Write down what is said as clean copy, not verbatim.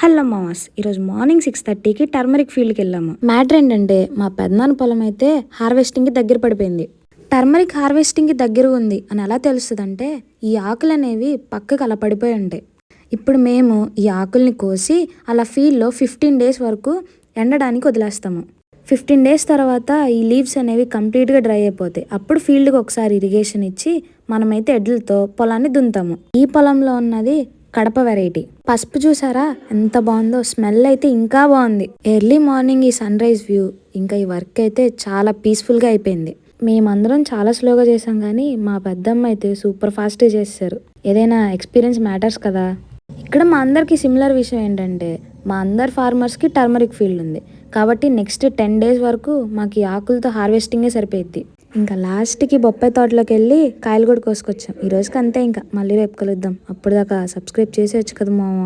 Hello మామస్, ఈరోజు morning 6:30కి turmeric ఫీల్డ్కి వెళ్ళాము. మ్యాటర్ ఏంటంటే మా పెద్దనాన్న పొలం అయితే హార్వెస్టింగ్కి దగ్గర పడిపోయింది. టర్మరిక్ హార్వెస్టింగ్కి దగ్గర ఉంది అని ఎలా తెలుస్తుందంటే ఈ ఆకులు అనేవి పక్కకు అలా పడిపోయి ఉంటాయి. ఇప్పుడు మేము ఈ ఆకుల్ని కోసి అలా ఫీల్డ్లో 15 డేస్ వరకు ఎండడానికి వదిలేస్తాము. 15 డేస్ తర్వాత ఈ లీవ్స్ అనేవి కంప్లీట్గా డ్రై అయిపోతాయి. అప్పుడు ఫీల్డ్కి ఒకసారి ఇరిగేషన్ ఇచ్చి మనమైతే ఎడ్లతో పొలాన్ని దున్నుతాము. ఈ పొలంలో ఉన్నది కడప వెరైటీ. పసుపు చూసారా ఎంత బాగుందో, స్మెల్ అయితే ఇంకా బాగుంది. ఎర్లీ మార్నింగ్ ఈ సన్ రైజ్ వ్యూ ఇంకా ఈ వర్క్ అయితే చాలా పీస్ఫుల్గా అయిపోయింది. మేమందరం చాలా స్లోగా చేసాం కానీ మా పెద్దమ్మ అయితే సూపర్ ఫాస్ట్గా చేశారు. ఏదైనా ఎక్స్పీరియన్స్ మ్యాటర్స్ కదా. ఇక్కడ మా అందరికి సిమిలర్ విషయం ఏంటంటే మా అందరు ఫార్మర్స్కి టర్మరిక్ ఫీల్డ్ ఉంది కాబట్టి నెక్స్ట్ 10 డేస్ వరకు మాకు ఈ ఆకులతో హార్వెస్టింగే సరిపోయిద్ది. ఇంకా లాస్ట్కి బొప్పాయి తోటలోకి వెళ్ళి కాయలు కూడా కోసుకొచ్చాం. ఈ రోజుకి అంతే, ఇంకా మళ్ళీ రేపు కలుద్దాం. అప్పుడు దాకా సబ్స్క్రైబ్ చేసేయచ్చు కదా మామ.